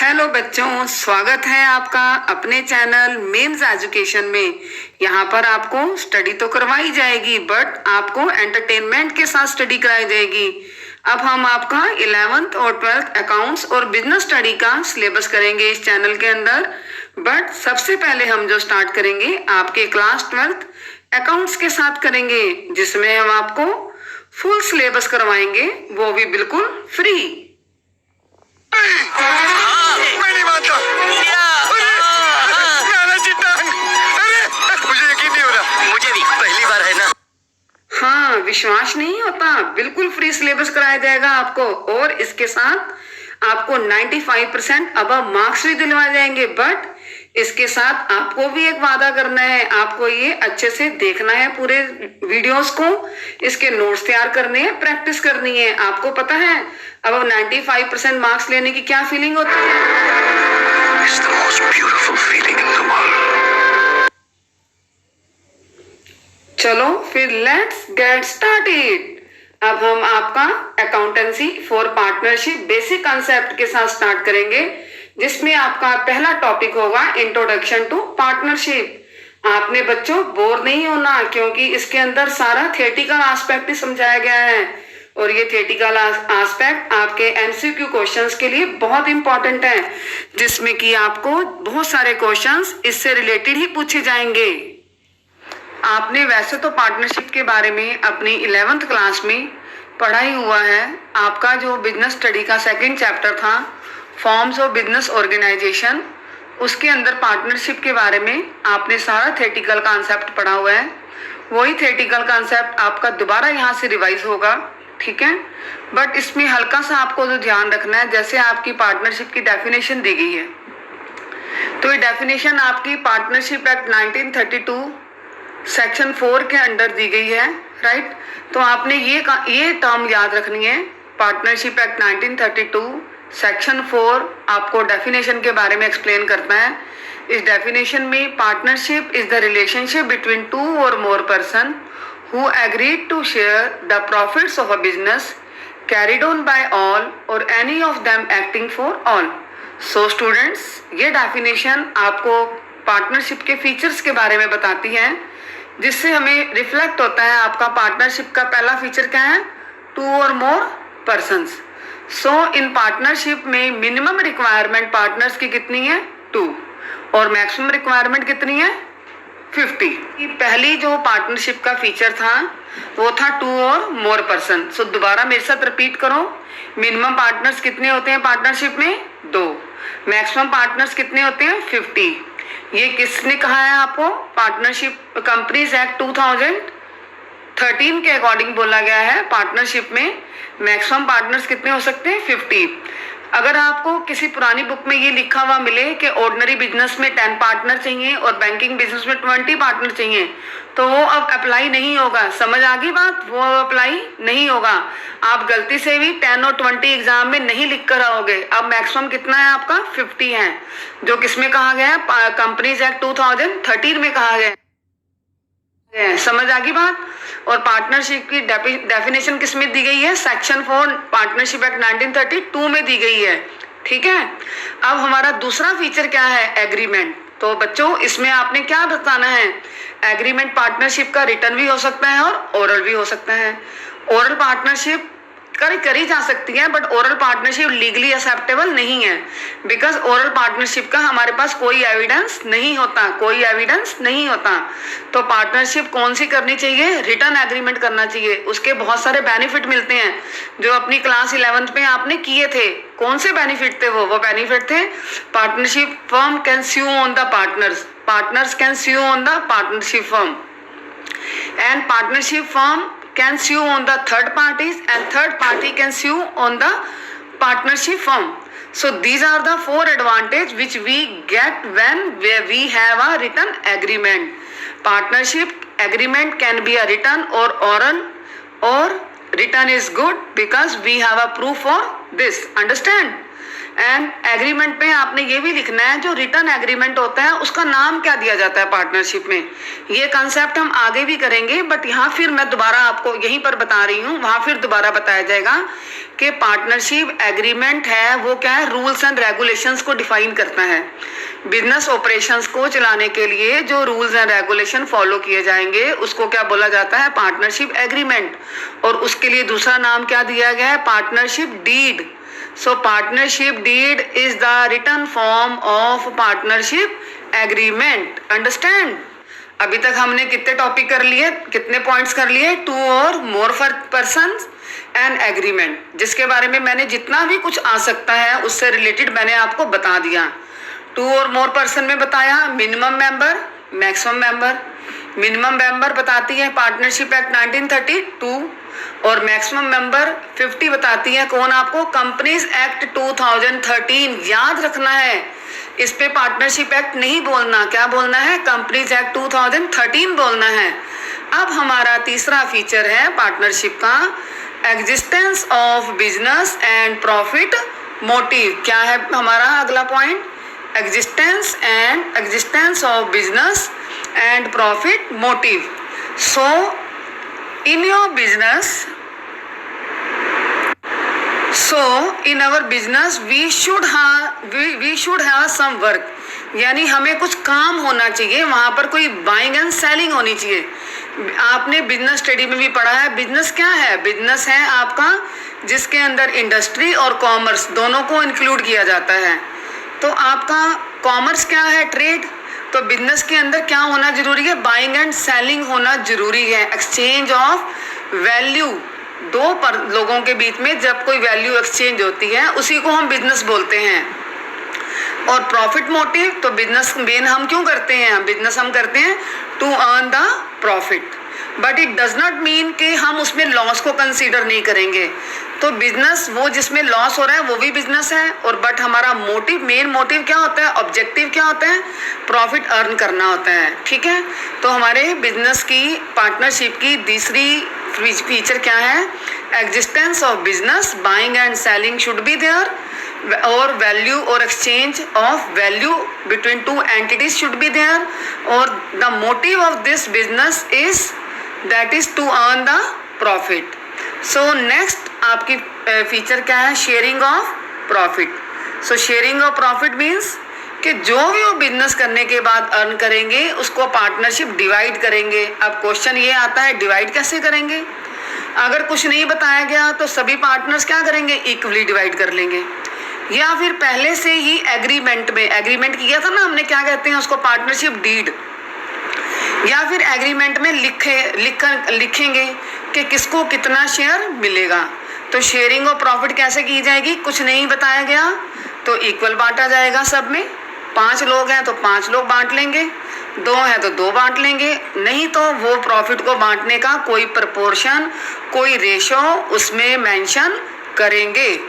Hello बच्चों, स्वागत है आपका अपने चैनल मेम्स एजुकेशन में। यहाँ पर आपको स्टडी तो करवाई जाएगी बट आपको एंटरटेनमेंट के साथ स्टडी कराई जाएगी। अब हम आपका 11th और 12th अकाउंट्स और बिजनेस स्टडी का सिलेबस करेंगे इस चैनल के अंदर। बट सबसे पहले हम जो स्टार्ट करेंगे आपके क्लास 12th अकाउंट्स के साथ करेंगे, जिसमें हम आपको फुल सिलेबस करवाएंगे, वो भी बिल्कुल फ्री। मैं नहीं मानता। मुझे यकीन नहीं हो रहा। मुझे भी पहली बार है ना। हाँ, विश्वास नहीं होता। बिल्कुल फ्री सिलेबस कराया जाएगा आपको और इसके साथ आपको 95% अबव मार्क्स भी दिलवाए जाएंगे। बट इसके साथ आपको भी एक वादा करना है, आपको ये अच्छे से देखना है पूरे वीडियोस को, इसके नोट्स तैयार करने हैं, प्रैक्टिस करनी है। आपको पता है अब 95% मार्क्स लेने की क्या फीलिंग होती है? It's the most beautiful feeling in the world. चलो फिर लेट्स गेट स्टार्टेड। अब हम आपका accountancy for partnership basic concept के साथ स्टार्ट करेंगे, जिसमें आपका पहला टॉपिक होगा इंट्रोडक्शन टू पार्टनरशिप। आपने बच्चों बोर नहीं होना, क्योंकि इसके अंदर सारा थियोरेटिकल एस्पेक्ट ही समझाया गया है और ये थियोरेटिकल एस्पेक्ट आपके एमसीक्यू क्वेश्चंस के लिए बहुत इंपॉर्टेंट है, जिसमें कि आपको बहुत सारे क्वेश्चंस इससे रिलेटेड ही पूछे जाएंगे। आपने वैसे तो पार्टनरशिप के बारे में अपनी 11th क्लास में पढ़ा ही हुआ है। आपका जो बिजनेस स्टडी का सेकंड चैप्टर था फॉर्म्स ऑफ बिजनेस ऑर्गेनाइजेशन, उसके अंदर पार्टनरशिप के बारे में आपने सारा थियोरेटिकल कॉन्सेप्ट पढ़ा हुआ है। वही थियोरेटिकल कॉन्सेप्ट आपका दोबारा यहाँ से रिवाइज होगा, ठीक है। बट इसमें हल्का सा आपको जो ध्यान रखना है, जैसे आपकी पार्टनरशिप की डेफिनेशन दी गई है, तो ये डेफिनेशन आपकी पार्टनरशिप एक्ट 1932 सेक्शन 4 के अंडर दी गई है, राइट। तो आपने ये टर्म याद रखनी है। पार्टनरशिप एक्ट 1932 सेक्शन 4 आपको डेफिनेशन के बारे में एक्सप्लेन करता है। इस डेफिनेशन में partnership is the relationship between two or more person who agreed to share the profits of a business carried on by all or any of them acting for all. So students, ये definition आपको partnership के features के बारे में बताती है, जिससे हमें रिफ्लेक्ट होता है आपका पार्टनरशिप का पहला फीचर क्या है, to or more persons. So in partnership में मिनिमम रिक्वायरमेंट पार्टनर्स की कितनी है, 2, और मैक्सिमम रिक्वायरमेंट कितनी है, 50। पहली जो पार्टनरशिप का फीचर था वो था 2 और मोर पर्सन। सो दोबारा मेरे साथ रिपीट करो। मिनिमम पार्टनर्स कितने होते हैं पार्टनरशिप में, 2। मैक्सिमम पार्टनर्स कितने होते हैं, 50। ये किसने कहा है आपको, पार्टनरशिप कंपनीज एक्ट 2013 के अकॉर्डिंग बोला गया है। पार्टनरशिप में मैक्सिमम पार्टनर्स कितने हो सकते हैं, 50। अगर आपको किसी पुरानी बुक में ये लिखा हुआ मिले कि ऑर्डिनरी बिजनेस में 10 पार्टनर चाहिए और बैंकिंग बिजनेस में 20 पार्टनर चाहिए, तो वो अब अप्लाई नहीं होगा। समझ आ गई बात, वो अप्लाई नहीं होगा। आप गलती से भी 10 और 20 एग्जाम में नहीं लिख कर आओगे। अब मैक्सिमम कितना है आपका, 50 है, जो किसमें कहा गया है, कंपनीज एक्ट 2013 में कहा गया है। समझ आ गई बात। और पार्टनरशिप की डेफिनेशन किस में दी गई है, सेक्शन 4 पार्टनरशिप एक्ट 1932 में दी गई है, ठीक है। अब हमारा दूसरा फीचर क्या है, एग्रीमेंट। तो बच्चों इसमें आपने क्या बताना है, एग्रीमेंट पार्टनरशिप का रिटर्न भी हो सकता है और ओरल भी हो सकता है। ओरल पार्टनरशिप करी जा सकती है, but oral partnership legally acceptable नहीं है, बिकॉज ओरल पार्टनरशिप का हमारे पास कोई एविडेंस नहीं होता। तो पार्टनरशिप कौन सी करनी चाहिए, रिटर्न एग्रीमेंट करना चाहिए। उसके बहुत सारे बेनिफिट मिलते हैं जो अपनी क्लास 11th में आपने किए थे। कौन से बेनिफिट थे वो बेनिफिट थे, partnership firm can sue on the partners can sue on the partnership firm, and partnership firm can sue on the third parties and third party can sue on the partnership firm. So these are the 4 advantage which we get when we have a written agreement. Partnership agreement can be a written or oral, or written is good because we have a proof for this. Understand? And agreement में आपने ये भी लिखना है जो return agreement होता है उसका नाम क्या दिया जाता है पार्टनरशिप में। ये कंसेप्ट हम आगे भी करेंगे, बट यहाँ फिर मैं दोबारा आपको यहीं पर बता रही हूँ, वहां फिर दोबारा बताया जाएगा कि पार्टनरशिप एग्रीमेंट है वो क्या है, रूल्स एंड रेगुलेशंस को डिफाइन करता है। बिजनेस ऑपरेशंस को चलाने के लिए जो रूल्स एंड रेगुलेशन फॉलो किए जाएंगे उसको क्या बोला जाता है, पार्टनरशिप एग्रीमेंट। और उसके लिए दूसरा नाम क्या दिया गया है, partnership deed. So partnership deed is the written form of partnership agreement. Understand? अभी तक हमने कितने टॉपिक कर लिए, कितने पॉइंट्स कर लिए, 2 और मोर पर्सन्स एंड एग्रीमेंट, जिसके बारे में मैंने जितना भी कुछ आ सकता है उससे रिलेटेड मैंने आपको बता दिया। 2 और मोर पर्सन में बताया minimum member, maximum member. Minimum member बताती है पार्टनरशिप एक्ट 1932 और मैक्सिमम मेंबर 50 बताती है कौन, आपको कंपनीज एक्ट 2013। याद रखना है, इस पे पार्टनरशिप एक्ट नहीं बोलना, क्या बोलना है, कंपनीज एक्ट 2013 बोलना है। अब हमारा तीसरा फीचर है पार्टनरशिप का, existence of business and profit motive. क्या है हमारा अगला point, existence of business and profit motive. So in your business, in our business we should have some work, यानी हमें कुछ काम होना चाहिए, वहां पर कोई बाइंग एंड सेलिंग होनी चाहिए। आपने बिजनेस स्टडी में भी पढ़ा है, बिजनेस क्या है, बिजनेस है आपका जिसके अंदर इंडस्ट्री और कॉमर्स दोनों को इंक्लूड किया जाता है। तो आपका कॉमर्स क्या है, ट्रेड। तो बिजनेस के अंदर क्या होना जरूरी है, बाइंग एंड सेलिंग होना जरूरी है, एक्सचेंज ऑफ वैल्यू। दो लोगों के बीच में जब कोई वैल्यू एक्सचेंज होती है उसी को हम बिजनेस बोलते हैं। और प्रॉफिट मोटिव, तो बिजनेस मेन हम क्यों करते हैं, बिजनेस हम करते हैं to earn the profit, but it does not mean कि हम उसमें लॉस को कंसीडर नहीं करेंगे। तो बिजनेस वो जिसमें लॉस हो रहा है वो भी बिजनेस है, और बट हमारा मोटिव, मेन मोटिव क्या होता है, ऑब्जेक्टिव क्या होता है, प्रॉफिट अर्न करना होता है। ठीक है, तो हमारे बिजनेस की पार्टनरशिप की तीसरी फीचर क्या है, existence of business, buying and selling should be there, और वैल्यू और exchange of value between two entities should be there, और the motive of this business is that is to earn the profit. So next आपकी feature क्या है, sharing of profit. So sharing of profit means कि जो भी वो business करने के बाद अर्न करेंगे उसको पार्टनरशिप डिवाइड करेंगे। अब क्वेश्चन ये आता है डिवाइड कैसे करेंगे, अगर कुछ नहीं बताया गया तो सभी पार्टनर्स क्या करेंगे, इक्वली डिवाइड कर लेंगे, या फिर पहले से ही एग्रीमेंट में, एग्रीमेंट किया था ना हमने, क्या कहते हैं उसको, पार्टनरशिप डीड, या फिर एग्रीमेंट में लिखेंगे कि किसको कितना शेयर मिलेगा। तो शेयरिंग ऑफ प्रॉफिट कैसे की जाएगी, कुछ नहीं बताया गया तो इक्वल बांटा जाएगा सब में। 5 लोग हैं तो 5 लोग बांट लेंगे, 2 हैं तो 2 बांट लेंगे, नहीं तो वो प्रॉफिट को बांटने का कोई प्रपोर्शन, कोई रेशो उसमें मेंशन करेंगे।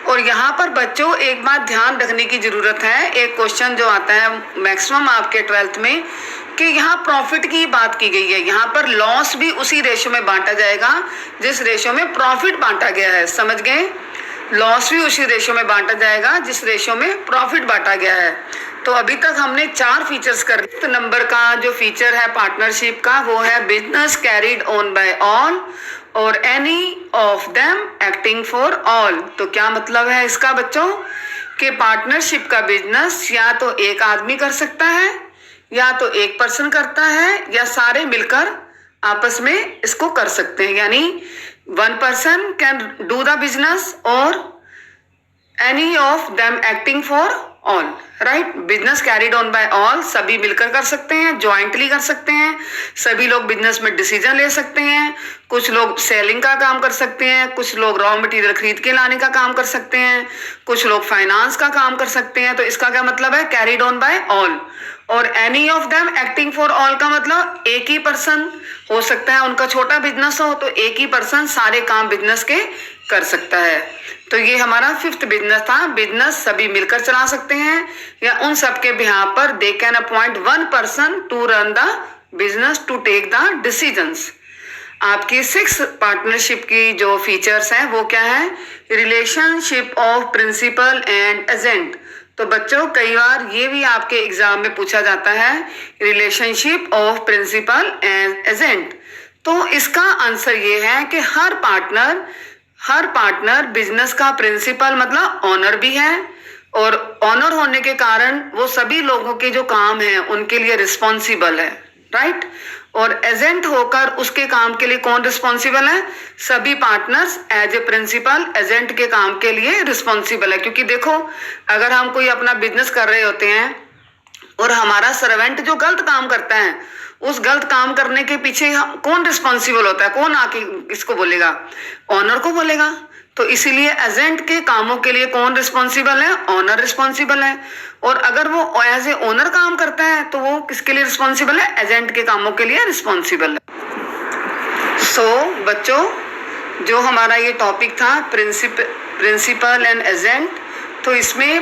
और यहाँ पर बच्चों एक बात ध्यान रखने की जरूरत है, एक क्वेश्चन जो आता है मैक्सिमम आपके 12th में, कि यहाँ प्रॉफिट की बात की गई है, यहाँ पर लॉस भी उसी रेशो में बांटा जाएगा जिस रेशो में प्रॉफिट बांटा गया है, समझ गए, लॉस भी उसी रेशो में बांटा जाएगा जिस रेशो में प्रॉफिट बांटा गया है। तो अभी तक हमने 4 फीचर्स कर, नंबर का जो फीचर है पार्टनरशिप का वो है business carried on by all or any of them acting for all. तो क्या मतलब है इसका बच्चों, कि पार्टनरशिप का बिजनेस या तो एक आदमी कर सकता है, या तो एक पर्सन करता है, या सारे मिलकर आपस में इसको कर सकते हैं, यानी 1 person can do the business or any of them acting for all, right? Business carried on by all, सभी मिलकर कर सकते हैं, ज्वाइंटली कर सकते हैं, सभी लोग बिजनेस में डिसीजन ले सकते हैं, कुछ लोग सेलिंग का काम कर सकते हैं, कुछ लोग रॉ मटेरियल खरीद के लाने का काम कर सकते हैं, कुछ लोग फाइनेंस का काम कर सकते हैं। तो इसका क्या मतलब है, carried on by all. Or any of them acting for all का मतलब एक ही पर्सन हो सकता है, उनका छोटा बिजनेस हो तो एक ही पर्सन सारे काम बिजनेस के कर सकता है। तो ये हमारा 5th बिजनेस था, बिजनेस सभी मिलकर चला सकते हैं, या उन सब के बिहाफ पर they can appoint 1 person to run the business to take the decisions. आपकी 6 पार्टनरशिप की जो फीचर्स हैं वो क्या है? Relationship of principal and agent. तो बच्चों कई बार ये भी आपके एग्जाम में पूछा जाता है, relationship of principal and agent. तो इसका आंसर ये है कि हर पार्टनर बिजनेस का प्रिंसिपल मतलब ऑनर भी है, और ऑनर होने के कारण वो सभी लोगों के जो काम हैं उनके लिए रिस्पॉन्सिबल है, राइट। और एजेंट होकर उसके काम के लिए कौन रिस्पॉन्सिबल है? सभी partners as a principal agent के काम के लिए रिस्पॉन्सिबल है। क्योंकि देखो, अगर हम कोई अपना बिजनेस कर रहे होते हैं और हमारा सर्वेंट जो गलत काम करता है, उस गलत काम करने के पीछे कौन रिस्पॉन्सिबल होता है? कौन आके इसको बोलेगा? ऑनर को बोलेगा। तो इसीलिए एजेंट के कामों के लिए कौन रिस्पॉन्सिबल है? ऑनर रिस्पॉन्सिबल है। और अगर वो एज ए ओनर काम करता है तो वो किसके लिए रिस्पॉन्सिबल है? एजेंट के कामों के लिए रिस्पॉन्सिबल है। सो बच्चों, जो हमारा ये टॉपिक था प्रिंसिपल एंड एजेंट, तो इसमें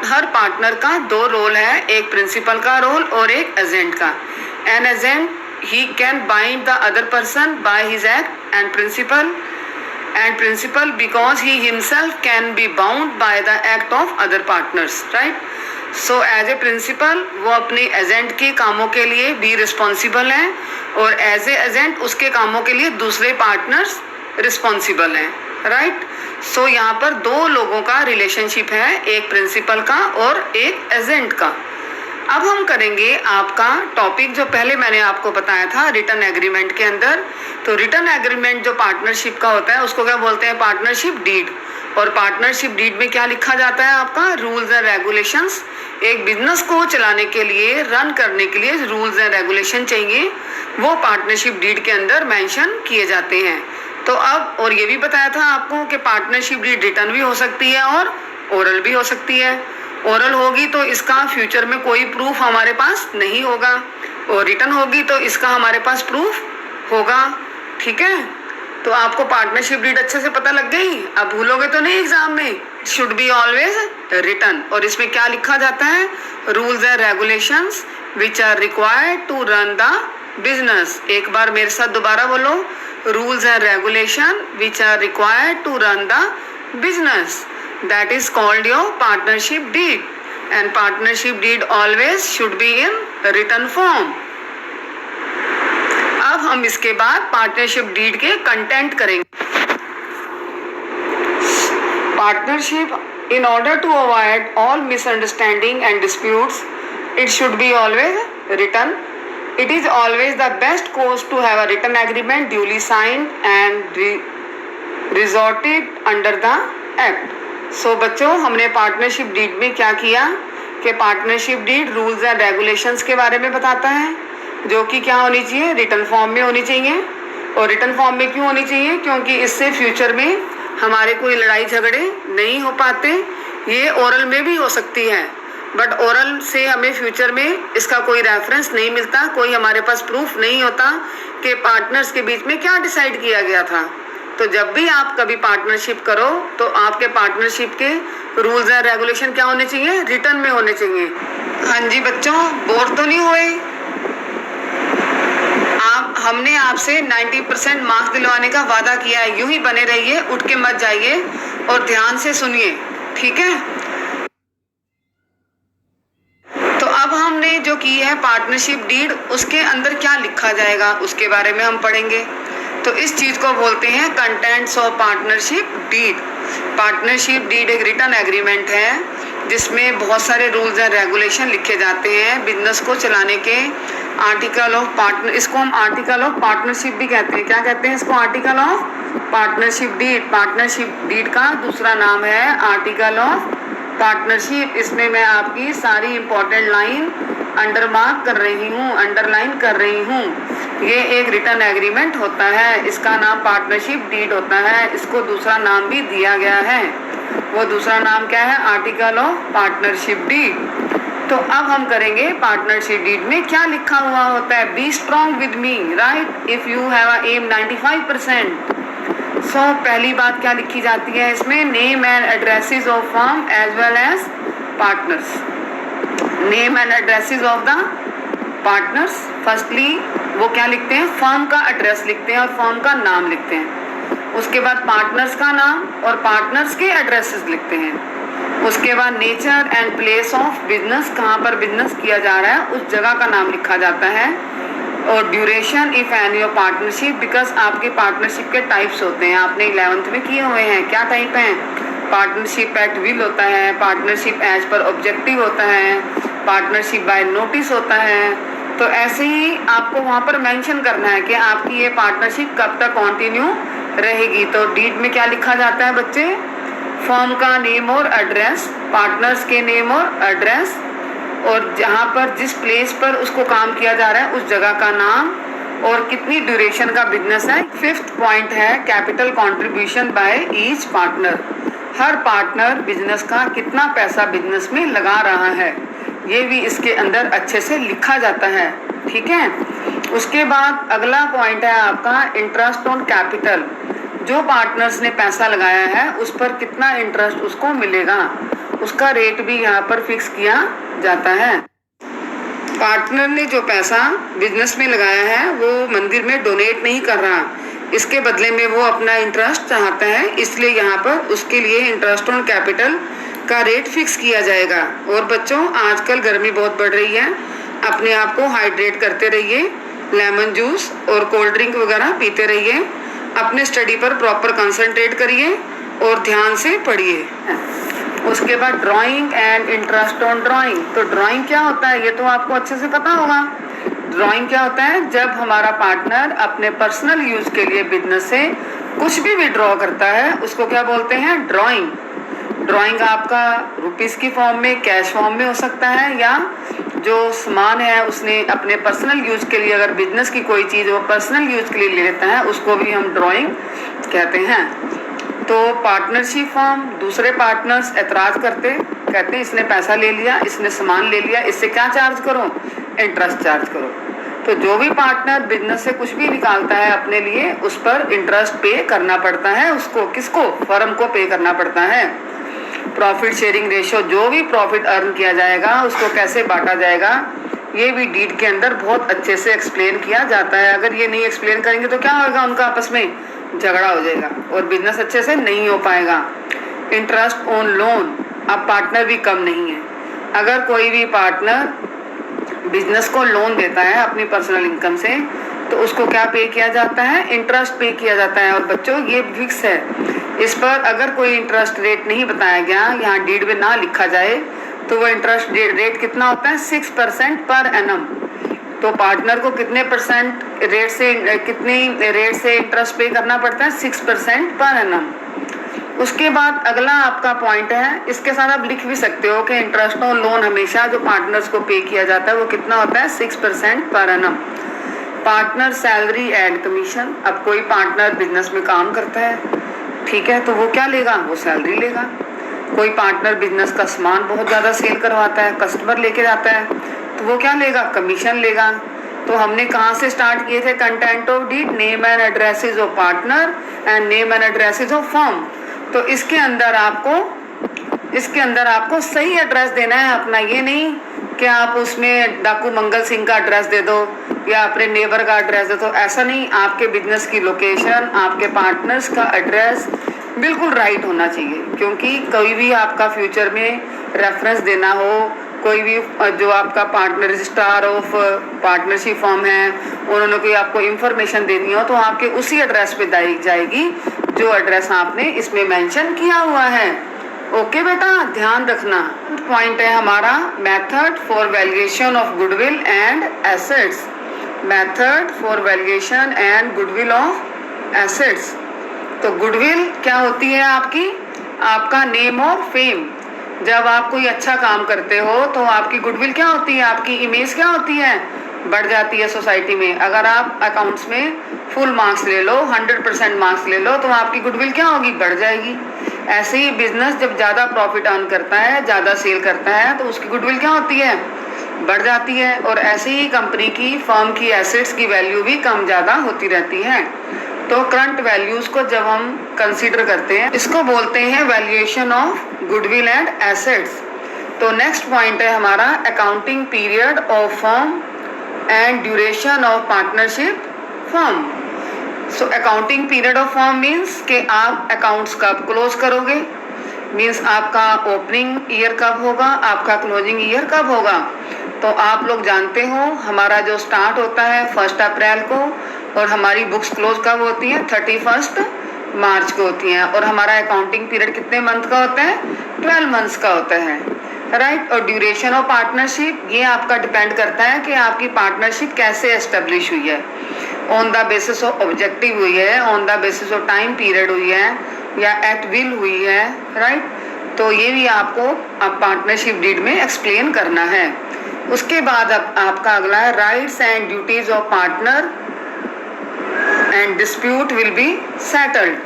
हर पार्टनर का 2 रोल है, एक प्रिंसिपल का रोल और एक एजेंट का। An agent he can bind the other person by his act, and principal because he himself can be bound by the act of other partners, right? So as a principal वो अपने agent के कामों के लिए भी responsible हैं, और as a agent उसके कामों के लिए दूसरे पार्टनर्स रिस्पॉन्सिबल हैं, राइट। सो यहाँ पर 2 लोगों का रिलेशनशिप है, एक प्रिंसिपल का और एक एजेंट का। अब हम करेंगे आपका टॉपिक जो पहले मैंने आपको बताया था रिटर्न एग्रीमेंट के अंदर। तो रिटर्न एग्रीमेंट जो पार्टनरशिप का होता है उसको क्या बोलते हैं? Partnership deed. और पार्टनरशिप डीड में क्या लिखा जाता है? आपका रूल्स एंड रेगुलेशंस। एक बिजनेस को चलाने के लिए, रन करने के लिए रूल्स एंड रेगुलेशन चाहिए, वो पार्टनरशिप डीड के अंदर मेंशन किए जाते हैं। तो अब और ये भी बताया था आपको कि पार्टनरशिप डीड रिटर्न भी हो सकती है और ओरल भी हो सकती है। ओरल होगी तो इसका फ्यूचर में कोई प्रूफ हमारे पास नहीं होगा, और रिटर्न होगी तो इसका हमारे पास प्रूफ होगा, ठीक है। तो आपको पार्टनरशिप डीड अच्छे से पता लग गई, अब भूलोगे तो नहीं एग्जाम में। Should be always return. और इसमें क्या लिखा जाता है? Rules and regulations which are required to run the business. एक बार मेरे साथ दोबारा बोलो, rules and regulation which are required to run the business, that is called your partnership deed, and partnership deed always should be in written form. अब हम इसके बाद पार्टनरशिप डीड के कंटेंट करेंगे। Partnership, in order to avoid all misunderstanding and disputes, it should be always written. It is always the best course to have a written agreement duly signed and resorted under the act. So बच्चों, हमने partnership deed में क्या किया कि partnership deed rules and regulations के बारे में बताता है, जो कि क्या होनी चाहिए? रिटर्न फॉर्म में होनी चाहिए। और रिटर्न फॉर्म में क्यों होनी चाहिए? क्योंकि इससे फ्यूचर में हमारे कोई लड़ाई झगड़े नहीं हो पाते। ये ओरल में भी हो सकती है, बट ओरल से हमें फ्यूचर में इसका कोई रेफरेंस नहीं मिलता, कोई हमारे पास प्रूफ नहीं होता कि पार्टनर्स के बीच में क्या डिसाइड किया गया था। तो जब भी आप कभी पार्टनरशिप करो तो आपके पार्टनरशिप के रूल्स एंड रेगुलेशन क्या होने चाहिए? रिटर्न में होने चाहिए। हाँ जी बच्चों, बोर तो नहीं हुए? हमने आपसे 90% मार्क्स दिलवाने का वादा किया है। यूं ही बने रहिए, उठ के मत जाइए और ध्यान से सुनिए, ठीक है। तो अब हमने जो की है पार्टनरशिप डीड, उसके अंदर क्या लिखा जाएगा उसके बारे में हम पढ़ेंगे। तो इस चीज को बोलते हैं contents of partnership deed. Partnership deed एक रिटन एग्रीमेंट है जिसमें बहुत सारे रूल्स एंड रेगुलेशन लिखे जाते हैं बिजनेस को चलाने के। आर्टिकल ऑफ पार्टनर, इसको हम आर्टिकल ऑफ पार्टनरशिप भी कहते हैं। क्या कहते हैं इसको? Article of partnership deed. Partnership deed का दूसरा नाम है आर्टिकल ऑफ पार्टनरशिप। इसमें मैं आपकी सारी इंपॉर्टेंट लाइन अंडरमार्क कर रही हूँ, अंडरलाइन कर रही हूँ। ये एक रिटन एग्रीमेंट होता है, इसका नाम पार्टनरशिप डीड होता है। इसको दूसरा नाम भी दिया गया है, वो दूसरा नाम क्या है? Article of partnership deed. तो अब हम करेंगे पार्टनरशिप डीड में क्या लिखा हुआ होता है। Be strong with me, right, if you have a aim 95%। So पहली बात क्या लिखी जाती है इसमें? Name and addresses of firm as well as partners. Name and addresses of the partners. Firstly वो क्या लिखते हैं, फर्म का एड्रेस लिखते हैं और फर्म का नाम लिखते हैं। उसके बाद पार्टनर्स का नाम और पार्टनर्स के एड्रेसेस लिखते हैं। उसके बाद nature and place of business, कहाँ पर बिजनेस किया जा रहा है उस जगह का नाम लिखा जाता है। और duration if any of partnership, because आपके पार्टनरशिप के टाइप्स होते हैं, आपने 11th में किए हुए हैं। क्या टाइप हैं, पार्टनरशिप एट विल होता है, पार्टनरशिप एज पर ऑब्जेक्टिव होता है, पार्टनरशिप बाय नोटिस होता है। तो ऐसे ही आपको वहाँ पर मेंशन करना है कि आपकी ये पार्टनरशिप कब तक कंटिन्यू रहेगी। तो डीड में क्या लिखा जाता है बच्चे, फर्म का नेम और एड्रेस, पार्टनर्स के नेम और एड्रेस, और जहाँ पर जिस प्लेस पर उसको काम किया जा रहा है उस जगह का नाम और कितनी ड्यूरेशन का बिजनेस है। 5th पॉइंट है capital contribution by each partner, her partner business का कितना पैसा बिजनेस में लगा रहा है, ये भी इसके अंदर अच्छे से लिखा जाता है। ठीक है, उसके बाद अगला पॉइंट है आपका इंटरेस्ट ऑन कैपिटल, जो पार्टनर्स ने पैसा लगाया है उस पर कितना इंटरेस्ट उसको मिलेगा, उसका रेट भी यहाँ पर फिक्स किया जाता है। पार्टनर ने जो पैसा बिजनेस में लगाया है वो मंदिर में डोनेट नहीं कर रहा, इसके बदले में वो अपना इंटरेस्ट चाहता है, इसलिए यहाँ पर उसके लिए इंटरेस्ट ऑन कैपिटल का रेट फिक्स किया जाएगा। और बच्चों आजकल गर्मी बहुत बढ़ रही है, अपने आप को हाइड्रेट करते रहिए, लेमन जूस और कोल्ड ड्रिंक वगैरह पीते रहिए, अपने स्टडी पर प्रॉपर कंसंट्रेट करिए और ध्यान से पढ़िए। उसके बाद drawing and interest on drawing, तो ड्राइंग क्या होता है ये तो आपको अच्छे से पता होगा। ड्राइंग क्या होता है, जब हमारा पार्टनर अपने पर्सनल यूज के लिए बिजनेस से कुछ भी विड्रॉ करता है उसको क्या बोलते हैं, ड्राइंग। ड्राइंग आपका रुपीस की फॉर्म में, कैश फॉर्म में हो सकता है, या जो सामान है उसने अपने पर्सनल यूज के लिए, अगर बिजनेस की कोई चीज़ वो पर्सनल यूज के लिए ले लेता है उसको भी हम ड्राइंग कहते हैं। तो पार्टनरशिप फॉर्म, दूसरे पार्टनर्स एतराज कहते हैं इसने पैसा ले लिया, इसने सामान ले लिया, इससे क्या चार्ज करो, इंटरेस्ट चार्ज करो। तो जो भी पार्टनर बिजनेस से कुछ भी निकालता है अपने लिए उस पर इंटरेस्ट पे करना पड़ता है उसको, किसको, फर्म को पे करना पड़ता है। प्रॉफिट शेयरिंग रेशियो, जो भी प्रॉफिट अर्न किया जाएगा उसको कैसे बांटा जाएगा, ये भी डीड के अंदर बहुत अच्छे से एक्सप्लेन किया जाता है। अगर ये नहीं एक्सप्लेन करेंगे तो क्या होगा, उनका आपस में झगड़ा हो जाएगा और बिजनेस अच्छे से नहीं हो पाएगा। इंटरेस्ट ऑन लोन, अब पार्टनर भी कम नहीं है, अगर कोई भी पार्टनर बिजनेस को लोन देता है अपनी पर्सनल इनकम से तो उसको क्या पे किया जाता है, इंटरेस्ट पे किया जाता है। और बच्चों ये फिक्स है, इस पर अगर कोई इंटरेस्ट रेट नहीं बताया गया, यहाँ डीड में ना लिखा जाए तो वो इंटरेस्ट रेट कितना होता है, 6% पर एनम। तो पार्टनर को कितने परसेंट रेट से, कितनी रेट से इंटरेस्ट पे करना पड़ता है, 6% पर एनम। उसके बाद अगला आपका पॉइंट है, इसके साथ आप लिख भी सकते हो कि इंटरेस्ट ऑन लोन हमेशा जो पार्टनर्स को पे किया जाता है वो कितना होता है, 6% per annum. Partner salary and commission, अब कोई पार्टनर बिजनेस में काम करता है, ठीक है, तो वो क्या लेगा, वो सैलरी लेगा। कोई पार्टनर बिजनेस का सामान बहुत ज़्यादा सेल करवाता है, कस्टमर लेके जाता है, तो वो क्या लेगा, कमीशन लेगा। तो हमने कहाँ से स्टार्ट किए थे, content of deed, name and addresses of partner and name and addresses of firm. तो इसके अंदर आपको सही एड्रेस देना है अपना, ये नहीं कि आप उसमें डाकू मंगल सिंह का एड्रेस दे दो या अपने नेबर का एड्रेस दे दो, ऐसा नहीं। आपके बिजनेस की लोकेशन, आपके पार्टनर्स का एड्रेस बिल्कुल राइट होना चाहिए, क्योंकि कोई भी आपका फ्यूचर में रेफरेंस देना हो, कोई भी जो आपका partner registrar of partnership form है उन्होंने कोई आपको इंफॉर्मेशन देनी हो तो आपके उसी एड्रेस पे जाएगी जो एड्रेस आपने इसमें मेंशन किया हुआ है। ओके बेटा, ध्यान रखना। पॉइंट है हमारा method for valuation of goodwill and assets. Method for valuation and goodwill of assets. तो गुडविल क्या होती है आपकी, आपका नेम और फेम। जब आप कोई अच्छा काम करते हो तो आपकी गुडविल क्या होती है, आपकी इमेज क्या होती है, बढ़ जाती है सोसाइटी में। अगर आप अकाउंट्स में फुल मार्क्स ले लो, 100% मार्क्स ले लो, तो आपकी गुडविल क्या होगी, बढ़ जाएगी। ऐसे ही बिजनेस जब ज़्यादा प्रॉफिट अर्न करता है, ज़्यादा सेल करता है, तो उसकी गुडविल क्या होती है, बढ़ जाती है। और ऐसे ही कंपनी की, फर्म की एसेट्स की वैल्यू भी कम ज़्यादा होती रहती है। तो करंट वैल्यूज को जब हम कंसीडर करते हैं, इसको बोलते हैं valuation of goodwill and assets. तो नेक्स्ट पॉइंट है हमारा accounting period of firm and duration of partnership firm. So accounting period of firm means कि आप accounts कब close करोगे, मीन्स आपका ओपनिंग ईयर कब होगा, आपका क्लोजिंग ईयर कब होगा। तो आप लोग जानते हो हमारा जो स्टार्ट होता है 1 अप्रैल को और हमारी बुक्स क्लोज कब होती हैं 31 मार्च को होती हैं, और हमारा अकाउंटिंग पीरियड कितने मंथ का होता है 12 मंथ्स का होता है, राइट। और ड्यूरेशन ऑफ पार्टनरशिप ये आपका डिपेंड करता है कि आपकी पार्टनरशिप कैसे एस्टेब्लिश हुई है, on the basis of objective हुई है, on the basis of time period हुई है, या एट विल हुई है, राइट। तो ये भी आपको अब पार्टनरशिप डीड में एक्सप्लेन करना है। उसके बाद अब आपका अगला है rights and duties of partner and dispute will be settled.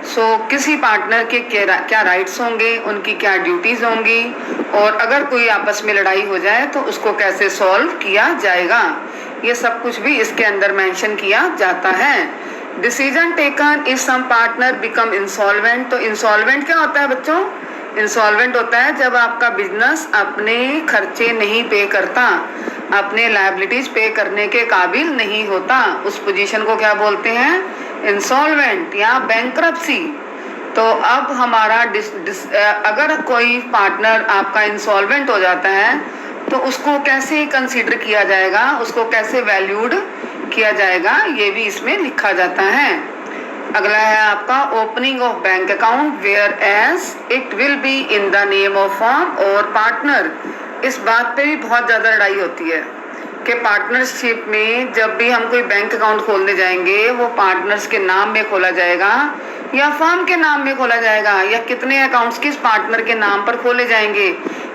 So किसी पार्टनर के क्या राइट्स होंगे, उनकी क्या ड्यूटीज होंगी, और अगर कोई आपस में लड़ाई हो जाए तो उसको कैसे सॉल्व किया जाएगा, ये सब कुछ भी इसके अंदर मेंशन किया जाता है। Decision taken if some partner become insolvent. तो इंसॉल्वेंट क्या होता है बच्चों, इंसॉल्वेंट होता है जब आपका बिजनेस अपने खर्चे नहीं पे करता, अपने लायबिलिटीज पे करने के काबिल नहीं होता, उस पोजीशन को क्या बोलते हैं इंसॉल्वेंट या बैंक्रप्सी। तो अब हमारा अगर कोई पार्टनर आपका इंसॉल्वेंट हो जाता है तो उसको कैसे कंसीडर किया जाएगा, उसको कैसे वैल्यूड किया जाएगा, ये भी इसमें लिखा जाता है। अगला है आपका opening of bank account whereas it will be in the name of firm और पार्टनर। इस बात पे भी बहुत ज़्यादा लड़ाई होती है कि पार्टनरशिप में जब भी हम कोई बैंक अकाउंट खोलने जाएंगे वो पार्टनर्स के नाम में खोला जाएगा या फर्म के नाम में खोला जाएगा, या कितने अकाउंट्स किस पार्टनर के नाम पर खोले जाएंगे,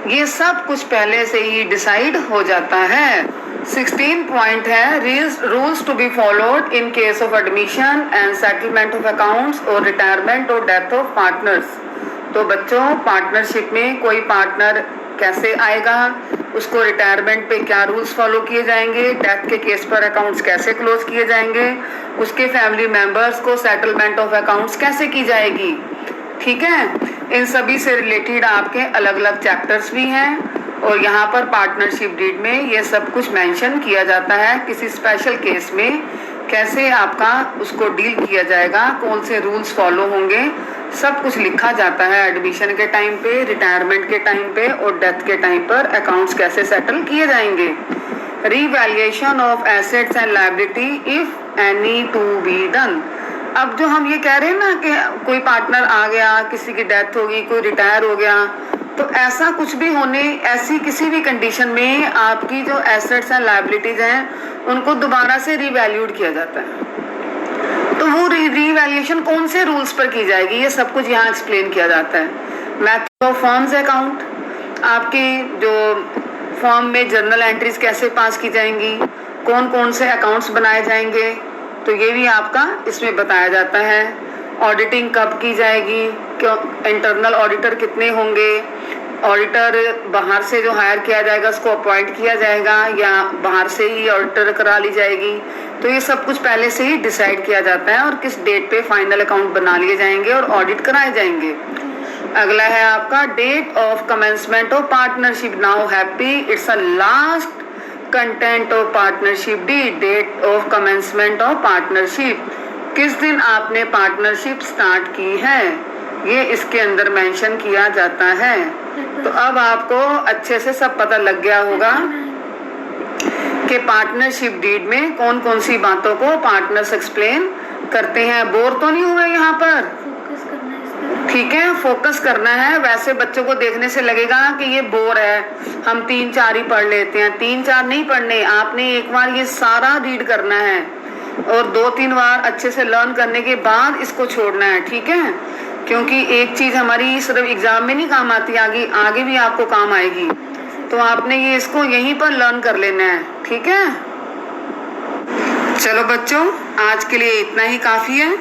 ये सब कुछ पहले से ही डिसाइड हो जाता है। 16 पॉइंट है rules to be followed in case of admission and settlement of accounts और रिटायरमेंट और डेथ ऑफ पार्टनर्स। तो बच्चों पार्टनरशिप में कोई पार्टनर कैसे आएगा, उसको रिटायरमेंट पे क्या रूल्स फॉलो किए जाएंगे, डेथ के केस पर अकाउंट्स कैसे क्लोज किए जाएंगे, उसके फैमिली मेंबर्स को सेटलमेंट ऑफ अकाउंट्स कैसे की जाएगी, ठीक है। इन सभी से रिलेटेड आपके अलग अलग चैप्टर्स भी हैं और यहाँ पर पार्टनरशिप डीड में ये सब कुछ मेंशन किया जाता है। किसी स्पेशल केस में कैसे आपका उसको डील किया जाएगा, कौन से रूल्स फॉलो होंगे, सब कुछ लिखा जाता है। एडमिशन के टाइम पे, रिटायरमेंट के टाइम पे और डेथ के टाइम पर अकाउंट्स कैसे सेटल किए जाएंगे। Revaluation of assets and liability if any to be done. अब जो हम ये कह रहे हैं ना कि कोई पार्टनर आ गया, किसी की डेथ होगी, कोई रिटायर हो गया, तो ऐसा कुछ भी होने, ऐसी किसी भी कंडीशन में आपकी जो एसेट्स एंड लायबिलिटीज हैं उनको दोबारा से रीवैल्यूड किया जाता है। तो वो रीवैल्यूएशन कौन से रूल्स पर की जाएगी, ये सब कुछ यहाँ एक्सप्लेन किया जाता है। मेथड ऑफ फर्म्स अकाउंट, आपकी जो फर्म में जर्नल एंट्रीज कैसे पास की जाएंगी, कौन कौन से अकाउंट्स बनाए जाएंगे, तो ये भी आपका इसमें बताया जाता है। ऑडिटिंग कब की जाएगी, क्यों इंटरनल ऑडिटर कितने होंगे, ऑडिटर बाहर से जो हायर किया जाएगा उसको अपॉइंट किया जाएगा या बाहर से ही ऑडिटर करा ली जाएगी, तो ये सब कुछ पहले से ही डिसाइड किया जाता है और किस डेट पे फाइनल अकाउंट बना लिए जाएंगे और ऑडिट कराए जाएंगे। अगला है आपका date of commencement of partnership. Now happy it's a last content of partnership deed, date of commencement of partnership, किस दिन आपने पार्टनरशिप स्टार्ट की है, ये इसके अंदर मेंशन किया जाता है। तो अब आपको अच्छे से सब पता लग गया होगा कि पार्टनरशिप डीड में कौन कौन सी बातों को पार्टनर्स एक्सप्लेन करते हैं। बोर तो नहीं हुए यहाँ पर, ठीक है, फोकस करना है। वैसे बच्चों को देखने से लगेगा कि ये बोर है, हम 3-4 ही पढ़ लेते हैं। 3-4 नहीं पढ़ने, आपने एक बार ये सारा रीड करना है और 2-3 बार अच्छे से लर्न करने के बाद इसको छोड़ना है, ठीक है। क्योंकि एक चीज हमारी सिर्फ एग्जाम में नहीं काम आती, आगे भी आपको काम आएगी, तो आपने ये इसको यहीं पर लर्न कर लेना है, ठीक है। चलो बच्चों, आज के लिए इतना ही काफी है।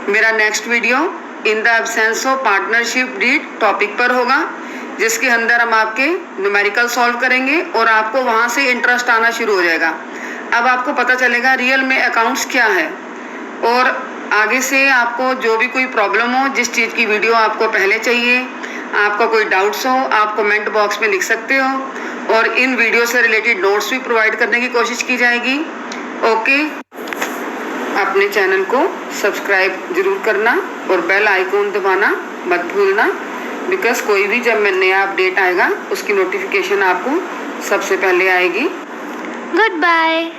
मेरा next video in the absence of partnership deed topic पर होगा, जिसके अंदर हम आपके न्यूमेरिकल सॉल्व करेंगे और आपको वहाँ से इंटरेस्ट आना शुरू हो जाएगा। अब आपको पता चलेगा रियल में अकाउंट्स क्या है, और आगे से आपको जो भी कोई प्रॉब्लम हो, जिस चीज़ की वीडियो आपको पहले चाहिए, आपका कोई डाउट्स हो, आप कमेंट बॉक्स में लिख सकते हो और इन वीडियो से रिलेटेड नोट्स भी प्रोवाइड करने की कोशिश की जाएगी। ओके, अपने चैनल को सब्सक्राइब जरूर करना और बेल आइकॉन दबाना मत भूलना, बिकॉज कोई भी जब नया अपडेट आएगा उसकी नोटिफिकेशन आपको सबसे पहले आएगी। Good bye.